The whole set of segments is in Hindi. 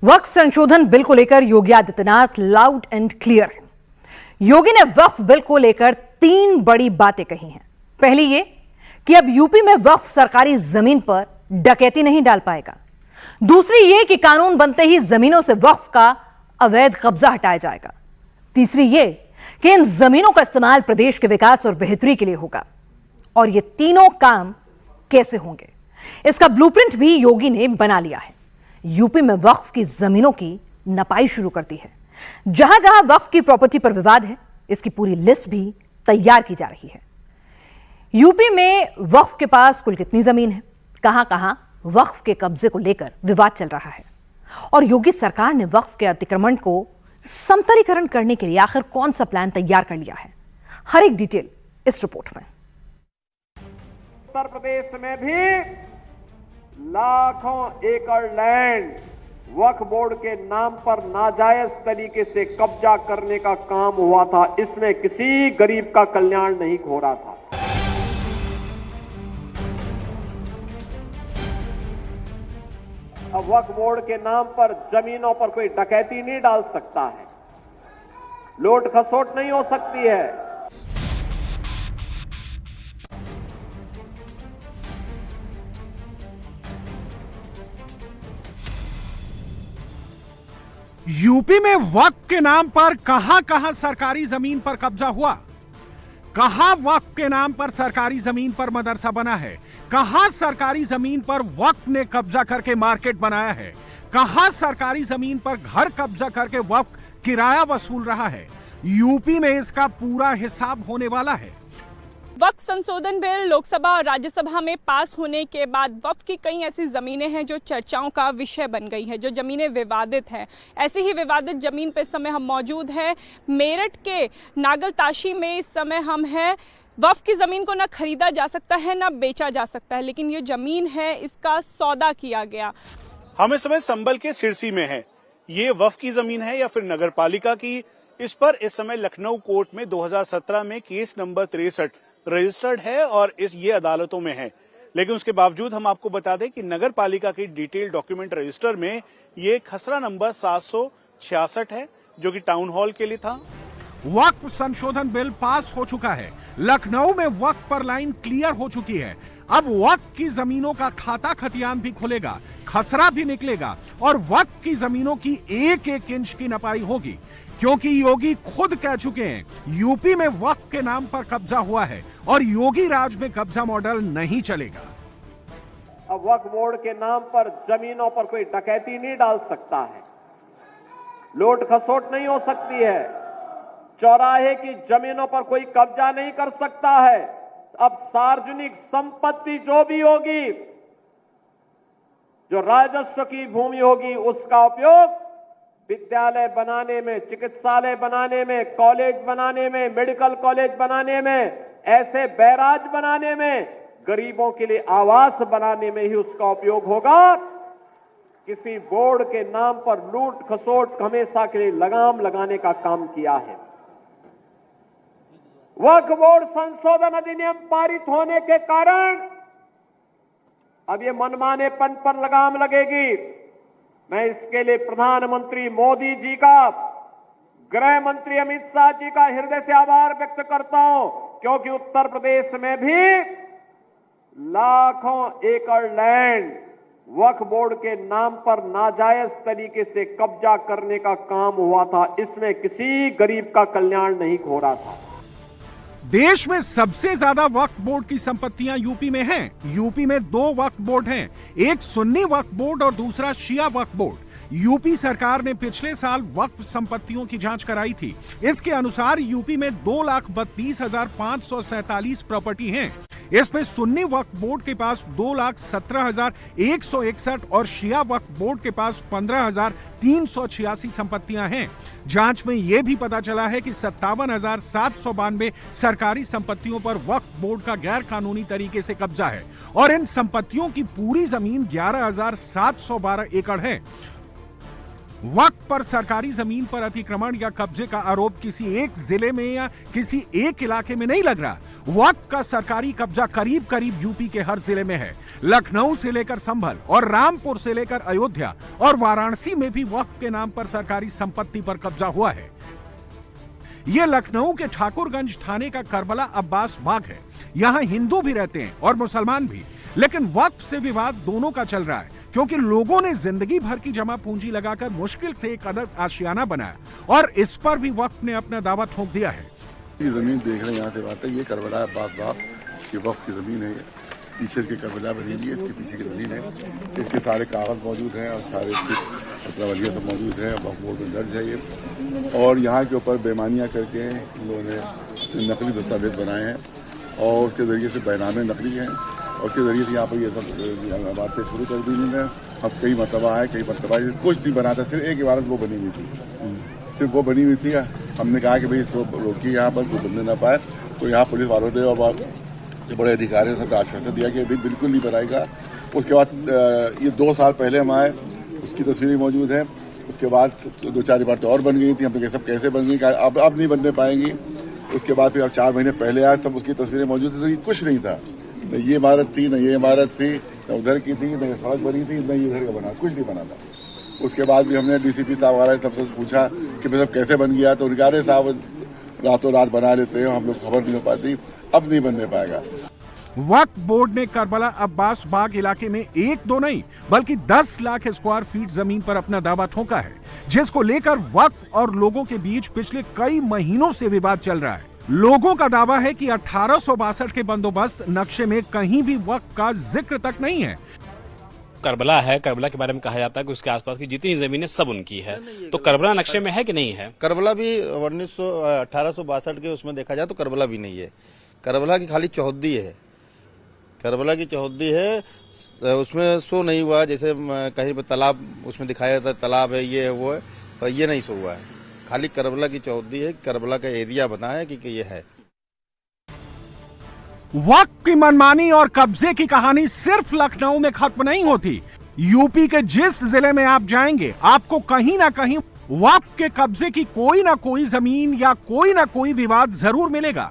वक्फ संशोधन बिल को लेकर Yogi Adityanath loud and clear हैं। योगी ने वक्फ बिल को लेकर 3 बड़ी बातें कही हैं। पहली ये कि अब यूपी में वक्फ सरकारी जमीन पर डकैती नहीं डाल पाएगा। दूसरी ये कि कानून बनते ही जमीनों से वक्फ का अवैध कब्जा हटाया जाएगा। तीसरी ये कि इन जमीनों का इस्तेमाल प्रदेश के विकास और बेहतरी के लिए होगा। और ये तीनों काम कैसे होंगे, इसका ब्लूप्रिंट भी योगी ने बना लिया है। यूपी में वक्फ की जमीनों की नपाई शुरू कर दी है। जहां जहां वक्फ की प्रॉपर्टी पर विवाद है, इसकी पूरी लिस्ट भी तैयार की जा रही है। यूपी में वक्फ के पास कुल कितनी जमीन है, कहां कहां वक्फ के कब्जे को लेकर विवाद चल रहा है, और योगी सरकार ने वक्फ के अतिक्रमण को समतलीकरण करने के लिए आखिर कौन सा प्लान तैयार कर लिया है, हर एक डिटेल इस रिपोर्ट में। उत्तर प्रदेश में भी लाखों एकड़ लैंड वक्फ बोर्ड के नाम पर नाजायज तरीके से कब्जा करने का काम हुआ था। इसमें किसी गरीब का कल्याण नहीं हो रहा था। अब वक्फ बोर्ड के नाम पर जमीनों पर कोई डकैती नहीं डाल सकता है, लूट खसोट नहीं हो सकती है। यूपी में वक्फ के नाम पर कहां सरकारी जमीन पर कब्जा हुआ, कहां वक्फ के नाम पर सरकारी जमीन पर मदरसा बना है, कहां सरकारी जमीन पर वक्फ ने कब्जा करके मार्केट बनाया है, कहां सरकारी जमीन पर घर कब्जा करके वक्फ किराया वसूल रहा है। यूपी में इसका पूरा हिसाब होने वाला है। वक्फ संशोधन बिल लोकसभा और राज्यसभा में पास होने के बाद वक्फ की कई ऐसी जमीनें हैं जो चर्चाओं का विषय बन गई हैं, जो जमीनें विवादित हैं। ऐसी ही विवादित जमीन पर इस समय हम मौजूद हैं। मेरठ के नागलताशी में इस समय हम हैं। वक्फ की जमीन को ना खरीदा जा सकता है ना बेचा जा सकता है, लेकिन ये जमीन है, इसका सौदा किया गया। हम इस समय संभल के सिरसी में हैं। ये वक्फ की जमीन है या फिर नगर पालिका की, इस पर इस समय लखनऊ कोर्ट में 2017 में केस नंबर 63 रजिस्टर्ड है और ये अदालतों में है। लेकिन उसके बावजूद हम आपको बता दें कि नगर पालिका की डिटेल डॉक्यूमेंट रजिस्टर में ये खसरा नंबर 766 है, जो कि टाउन हॉल के लिए था। वक्फ संशोधन बिल पास हो चुका है। लखनऊ में वक्फ पर लाइन क्लियर हो चुकी है। अब वक्फ की जमीनों का खाता खतियान भी खुलेगा, खसरा भी निकलेगा और वक्फ की जमीनों की एक एक इंच की नपाई होगी, क्योंकि योगी खुद कह चुके हैं यूपी में वक्फ के नाम पर कब्जा हुआ है और योगी राज में कब्जा मॉडल नहीं चलेगा। अब वक्फ बोर्ड के नाम पर जमीनों पर कोई डकैती नहीं डाल सकता है, लूट खसोट नहीं हो सकती है, चौराहे की जमीनों पर कोई कब्जा नहीं कर सकता है। अब सार्वजनिक संपत्ति जो भी होगी, जो राजस्व की भूमि होगी, उसका उपयोग विद्यालय बनाने में, चिकित्सालय बनाने में, कॉलेज बनाने में, मेडिकल कॉलेज बनाने में, ऐसे बैराज बनाने में, गरीबों के लिए आवास बनाने में ही उसका उपयोग होगा। किसी बोर्ड के नाम पर लूट खसोट हमेशा के लिए लगाम लगाने का काम किया है। वक्फ बोर्ड संशोधन अधिनियम पारित होने के कारण अब ये मनमानेपन पर लगाम लगेगी। मैं इसके लिए प्रधानमंत्री मोदी जी का, गृह मंत्री अमित शाह जी का हृदय से आभार व्यक्त करता हूं, क्योंकि उत्तर प्रदेश में भी लाखों एकड़ लैंड वक्फ बोर्ड के नाम पर नाजायज तरीके से कब्जा करने का काम हुआ था। इसमें किसी गरीब का कल्याण नहीं हो रहा था। देश में सबसे ज्यादा वक्फ बोर्ड की संपत्तियां यूपी में हैं। यूपी में 2 वक्फ बोर्ड हैं, एक सुन्नी वक्फ बोर्ड और दूसरा शिया वक्फ बोर्ड। यूपी सरकार ने पिछले साल वक्फ संपत्तियों की जांच कराई थी। इसके अनुसार यूपी में 2,32,547 प्रॉपर्टी हैं। इसमें सुन्नी वक्फ बोर्ड के पास 2,17,161 और शिया वक्फ बोर्ड के पास 15,386 संपत्तियां हैं। जांच में यह भी पता चला है कि 57,792 सरकारी संपत्तियों पर वक्फ बोर्ड का गैर कानूनी तरीके से कब्जा है और इन संपत्तियों की पूरी जमीन 11,712 एकड़ है। वक्त पर सरकारी जमीन पर अतिक्रमण या कब्जे का आरोप किसी एक जिले में या किसी एक इलाके में नहीं लग रहा। वक्त का सरकारी कब्जा करीब करीब यूपी के हर जिले में है। लखनऊ से लेकर संभल और रामपुर से लेकर अयोध्या और वाराणसी में भी वक्त के नाम पर सरकारी संपत्ति पर कब्जा हुआ है। यह लखनऊ के ठाकुरगंज थाने का करबला अब्बास बाग है। यहां हिंदू भी रहते हैं और मुसलमान भी, लेकिन वक्फ से विवाद दोनों का चल रहा है क्योंकि लोगों ने जिंदगी भर की जमा पूंजी लगाकर मुश्किल से एक अदद आशियाना बनाया और इस पर भी वक्फ ने अपना दावा ठोक दिया है। ये जमीन देख रहे हैं, यहाँ से बात है, ये करबला अब्बास बाग ये वक्फ की जमीन है। पीछे की करबला बनी हुई है, इसके पीछे की जमीन है। इसके सारे कागज मौजूद हैं और सारे मतलब सब मौजूद है। वक्फ बोर्ड में दर्ज है ये। और यहाँ के ऊपर बेईमानियाँ करके इन लोगों ने नकली दस्तावेज बनाए हैं और उसके जरिए से बैनामे नकली हैं और उसके जरिए से यहाँ पर ये सब बातें शुरू कर दी इन्होंने। अब कई मरतबा है, कई मरतबा कुछ नहीं बना था, सिर्फ एक इबारत वो बनी हुई थी, सिर्फ वो बनी हुई थी। हमने कहा कि भाई इसको रोकिए, यहाँ पर कोई बनने ना पाए। तो यहाँ पुलिस वालों ने और बड़े अधिकारियों ने सबको आश्वासन दिया कि बिल्कुल नहीं बनाएगा। उसके बाद ये 2 साल पहले हम आए, उसकी तस्वीरें मौजूद हैं। उसके बाद 2-4 इबारतें और बन गई थी, हमने सब कैसे बन गई, अब नहीं बनने पाएंगी। उसके बाद फिर अब 4 महीने पहले आए, तब उसकी तस्वीरें मौजूद थी। तो ये कुछ नहीं था, न ये इमारत थी, न ये इमारत थी, न उधर की थी, न ये सड़क बनी थी, न ये इधर का बना, कुछ नहीं बना था। उसके बाद भी हमने डीसीपी साहब वगैरह सबसे पूछा कि भाई सब कैसे बन गया, तो उनका अरे साहब रातों रात बना लेते हैं, हम लोग खबर नहीं हो पाती, अब नहीं बनने पाएगा। वक्फ बोर्ड ने करबला अब्बास बाग इलाके में 1-2 नहीं बल्कि 10 लाख स्क्वायर फीट जमीन पर अपना दावा ठोका है, जिसको लेकर वक्फ और लोगों के बीच पिछले कई महीनों से विवाद चल रहा है। लोगों का दावा है कि 1862 के बंदोबस्त नक्शे में कहीं भी वक्फ का जिक्र तक नहीं है। करबला है, करबला के बारे में कहा जाता है कि उसके आसपास की जितनी जमीनें सब उनकी है, तो करबला नक्शे में है कि नहीं है? करबला भी 1862 के उसमें देखा जाए तो करबला भी नहीं है। करबला की खाली चौहद्दी है, करबला की चौहद्दी है, उसमें शो नहीं हुआ। जैसे कहीं पर तालाब उसमें दिखाया जाता है, तालाब है, ये है, वो है, पर ये नहीं शो हुआ है। खाली करबला की चौहद्दी है, करबला का एरिया बना है कि ये है। वक्फ की मनमानी और कब्जे की कहानी सिर्फ लखनऊ में खत्म नहीं होती। यूपी के जिस जिले में आप जाएंगे, आपको कहीं ना कहीं वक्फ के कब्जे की कोई ना कोई जमीन या कोई ना कोई विवाद जरूर मिलेगा।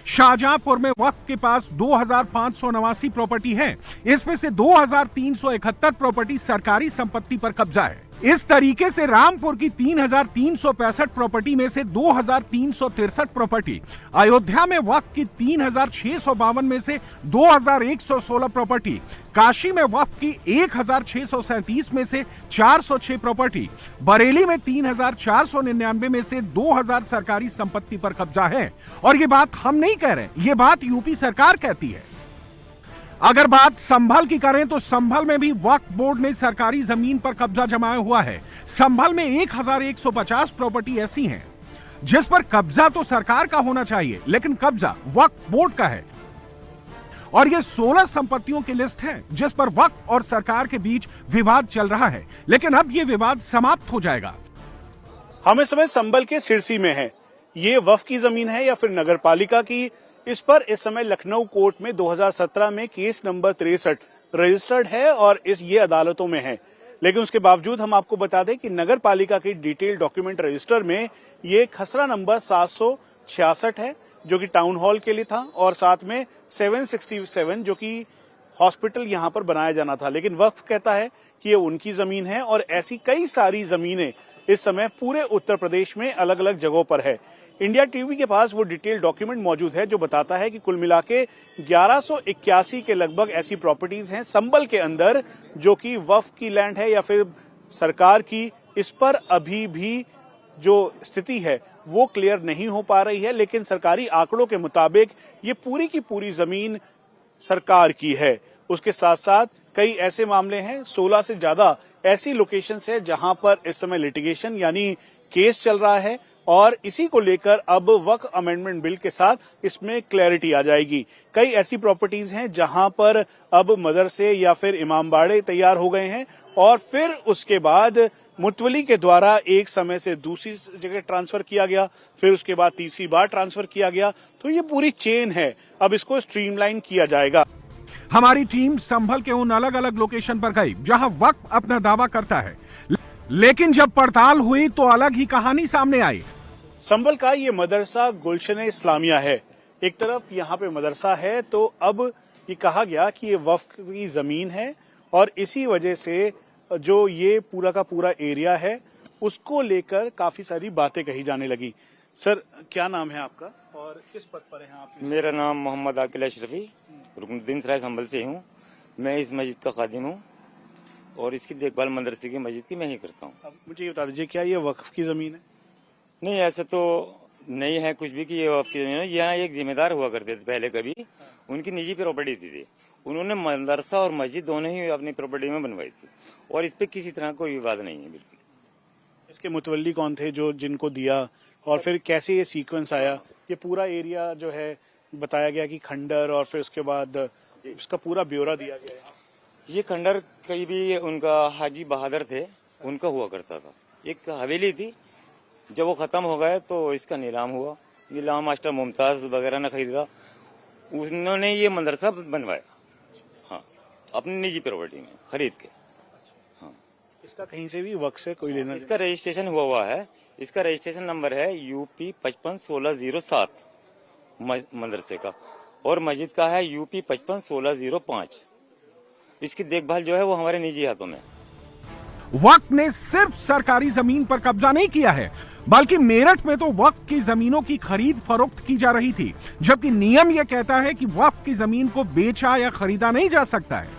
शाहजहांपुर में वक्फ के पास 2589 प्रॉपर्टी है। इसमें से 2371 प्रॉपर्टी सरकारी संपत्ति पर कब्जा है। इस तरीके से रामपुर की 3365 प्रॉपर्टी में से 2363 प्रॉपर्टी, अयोध्या में वक्फ की 3652 में से 2116 प्रॉपर्टी, काशी में वक्फ की 1637 में से 406 प्रॉपर्टी, बरेली में 3499 में से 2000 सरकारी संपत्ति पर कब्जा है। और ये बात हम नहीं कह रहे, ये बात यूपी सरकार कहती है। अगर बात संभल की करें तो संभल में भी वक्फ बोर्ड ने सरकारी जमीन पर कब्जा जमाया हुआ है। संभल में 1150 प्रॉपर्टी ऐसी हैं जिस पर कब्जा तो सरकार का होना चाहिए, लेकिन कब्जा वक्फ बोर्ड का है। और ये 16 संपत्तियों की लिस्ट है जिस पर वक्फ और सरकार के बीच विवाद चल रहा है, लेकिन अब ये विवाद समाप्त हो जाएगा। हम इस समय संभल के सिरसी में हैं। ये वक्फ की जमीन है या फिर नगर पालिका की, इस पर इस समय लखनऊ कोर्ट में 2017 में केस नंबर 63 रजिस्टर्ड है और ये अदालतों में है। लेकिन उसके बावजूद हम आपको बता दें कि नगर पालिका की डिटेल डॉक्यूमेंट रजिस्टर में ये खसरा नंबर 766 है जो कि टाउन हॉल के लिए था, और साथ में 767 जो कि हॉस्पिटल यहां पर बनाया जाना था। लेकिन वक्फ कहता है कि ये उनकी जमीन है और ऐसी कई सारी जमीनें इस समय पूरे उत्तर प्रदेश में अलग अलग जगहों पर है। इंडिया टीवी के पास वो डिटेल डॉक्यूमेंट मौजूद है जो बताता है कि कुल मिला के 1181 के लगभग ऐसी प्रॉपर्टीज हैं संभल के अंदर जो कि वक्फ की लैंड है या फिर सरकार की। इस पर अभी भी जो स्थिति है वो क्लियर नहीं हो पा रही है, लेकिन सरकारी आंकड़ों के मुताबिक ये पूरी की पूरी जमीन सरकार की है। उसके साथ साथ कई ऐसे मामले हैं, 16 से ज्यादा ऐसी लोकेशंस है जहां पर इस समय लिटिगेशन यानी केस चल रहा है, और इसी को लेकर अब वक्फ अमेंडमेंट बिल के साथ इसमें क्लैरिटी आ जाएगी। कई ऐसी प्रॉपर्टीज हैं जहां पर अब मदरसे या फिर इमामबाड़े तैयार हो गए हैं और फिर उसके बाद मुतवली के द्वारा एक समय से दूसरी जगह ट्रांसफर किया गया, फिर उसके बाद तीसरी बार ट्रांसफर किया गया। तो ये पूरी चेन है, अब इसको स्ट्रीमलाइन किया जाएगा। हमारी टीम संभल के उन अलग अलग लोकेशन पर गई जहां वक्फ अपना दावा करता है। लेकिन जब पड़ताल हुई तो अलग ही कहानी सामने आई। संभल का ये मदरसा गुलशन इस्लामिया है। एक तरफ यहाँ पे मदरसा है तो अब ये कहा गया कि ये वक्फ की जमीन है और इसी वजह से जो ये पूरा का पूरा एरिया है उसको लेकर काफी सारी बातें कही जाने लगी। सर, क्या नाम है आपका और किस पद पर हैं आप? मेरा नाम मोहम्मद आकिल अशरफी, रुकनुद्दीन सराय संभल से हूँ। मैं इस मस्जिद का खादिम हूँ और इसकी देखभाल मदरसे की मस्जिद की मैं ही करता हूँ। अब मुझे ये बता दीजिए, क्या ये वक्फ की जमीन है? नहीं, ऐसा तो नहीं है कुछ भी कि ये वक्फ की जमीन है। यहाँ एक जिम्मेदार हुआ करते थे पहले, कभी उनकी निजी प्रॉपर्टी थी। उन्होंने मदरसा और मस्जिद दोनों ही अपनी प्रॉपर्टी में बनवाई थी और इस पे किसी तरह कोई विवाद नहीं है बिल्कुल। इसके मुतवल्ली कौन थे जो जिनको दिया और फिर कैसे ये सीक्वेंस आया? ये पूरा एरिया जो है बताया गया कि खंडर और फिर उसके बाद इसका पूरा ब्यौरा दिया गया है। ये खंडर कहीं भी उनका हाजी बहादुर थे, उनका हुआ करता था। एक हवेली थी, जब वो खत्म हो गए तो इसका नीलाम हुआ। नीलाम मास्टर मुमताज वगैरह ने खरीदा, उन्होंने ये मदरसा बनवाया, हाँ, अपनी निजी प्रॉपर्टी में खरीद के। हाँ, इसका कहीं से भी वक्त से कोई लेना? इसका रजिस्ट्रेशन हुआ है। इसका रजिस्ट्रेशन नंबर है UP 551607 मदरसे का, और मस्जिद का है UP 551605। इसकी देखभाल जो है वो हमारे निजी हाथों में। वक्फ ने सिर्फ सरकारी जमीन पर कब्जा नहीं किया है, बल्कि मेरठ में तो वक्फ की जमीनों की खरीद फरोख्त की जा रही थी, जबकि नियम यह कहता है कि वक्फ की जमीन को बेचा या खरीदा नहीं जा सकता है।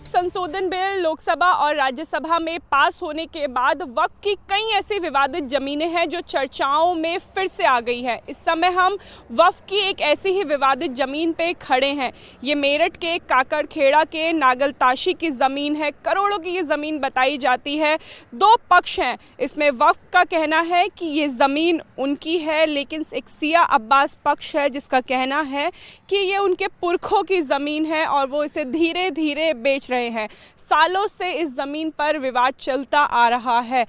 संशोधन बिल लोकसभा और राज्यसभा में पास होने के बाद वक्फ की कई ऐसी विवादित जमीनें हैं जो चर्चाओं में फिर से आ गई है। इस समय हम वक्फ की एक ऐसी ही विवादित जमीन पे खड़े हैं। ये मेरठ के काकड़खेड़ा के नागलताशी की ज़मीन है। करोड़ों की ये ज़मीन बताई जाती है। दो पक्ष हैं इसमें। वक्फ का कहना है कि ये ज़मीन उनकी है, लेकिन एक सिया अब्बास पक्ष है जिसका कहना है कि ये उनके पुरखों की ज़मीन है और वो इसे धीरे धीरे बेच रहे हैं। सालों से इस जमीन पर विवाद चलता आ रहा है।